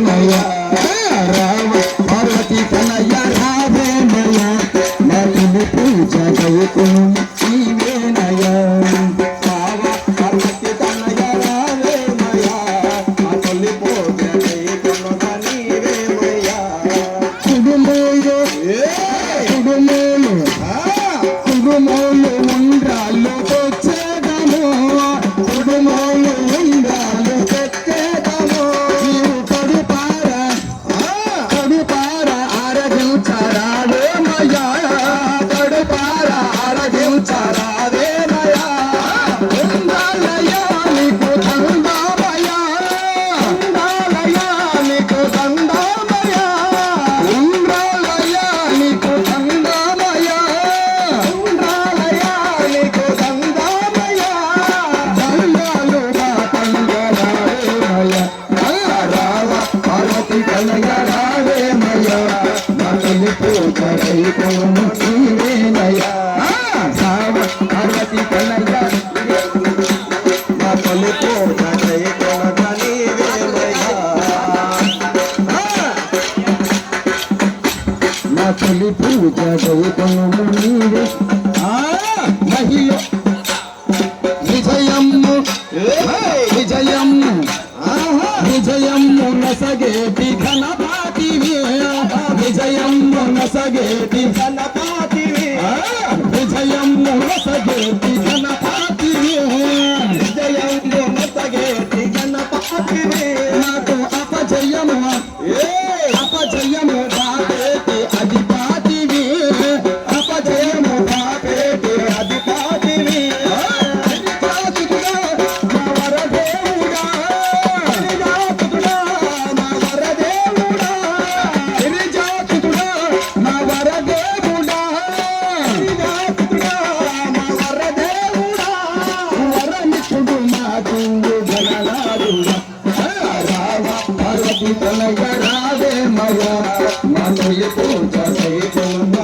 నీవేనయ్యా రామ పార్వతి తనయ రావేనయ్యా నా తొలి పూజ దయకును నీవేనయ్యా పార్వతి తనయ రావేనయ్యా నా తొలి పూజ దయకును నీవేనయ్యా కుడుమోలు కుడుమోలు ఉండ్రాళ్ళు తెచ్చేదము కుడుమోలు ఉండ్రాళ్ళు తెచ్చేదము కడుపార ఆరగించరావేమయ్యా కడుపార ఆరగించరావేమయ్యా ఉండాలయ్యా నీకు దండామయ్యా ఉండాలయ్యా నీకు దండామయ్యా ఉండాలయ్యా నీకు దండామయ్యా ఉండాలయ్యా నీకు దండామయ్యా దండాలుగా తంగరావేమయ్యా రావ పార్వతి కనగరావేమయ్యా నా తల్లి పూజ దైవము నీవేనయ్యా రావ పార్వతి కనగ నా తల్లి పూజ దైవము నీవేనయ్యా నా తల్లి పూజ దైవము నీవే మహిళ విజయమ్ము విజయమ్ము విజయమ్ము నసగేటి ఘనపాతివి విజయమ్ము నసగేటి ఘనపాతివి విజయమ్ము నసగేటి ఘనపాతివి విజయమ్ము నసగేటి ఘనపాతివి నాకు అపజయము అపజయము బాపేటి అధిపాతివి అపజయము బాపేటి అధిపాతివి పార్వతి తనయ రావేమయ్యా నా తొలి పూజ దైవము